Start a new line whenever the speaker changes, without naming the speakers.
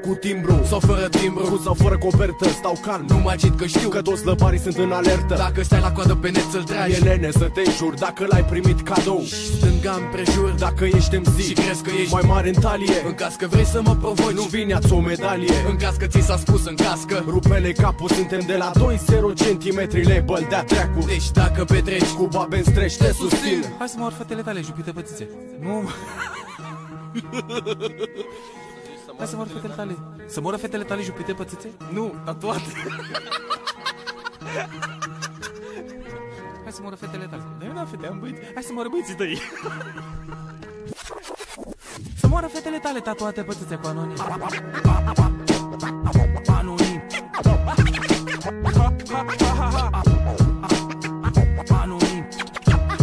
cu timbru
sau fără timbru,
cu sau fără copertă. Stau calm,
nu mă agit că știu
că toți lăbarii sunt în alertă.
Dacă stai la coadă pe net să-l tragi,
E lene să te înjuri dacă l-ai primit cadou.
stânga împrejur,
Dacă ești MC
și crezi că ești
mai mare în talie,
în caz că vrei să mă provoci,
nu vine ați o medalie.
în caz că ți s-a spus în cască,
Rupele capul, suntem de la 2-0 centimetri, label de-a treacu.
deci dacă petreci
Cu babe în streș te susțin.
Hai să mă or fetele tale, jupite pățițe. Nu. Hai să mor fetele tale. Să moră fetele tale jupite pățițe?
nu, tatuate.
Hai să moră fetele tale. Dar eu n-am fete, am băieți. Hai să moră băieții tăi. Să moară fetele tale tatuate pățițe cu anonim. Anonim. Anonim. Anonim.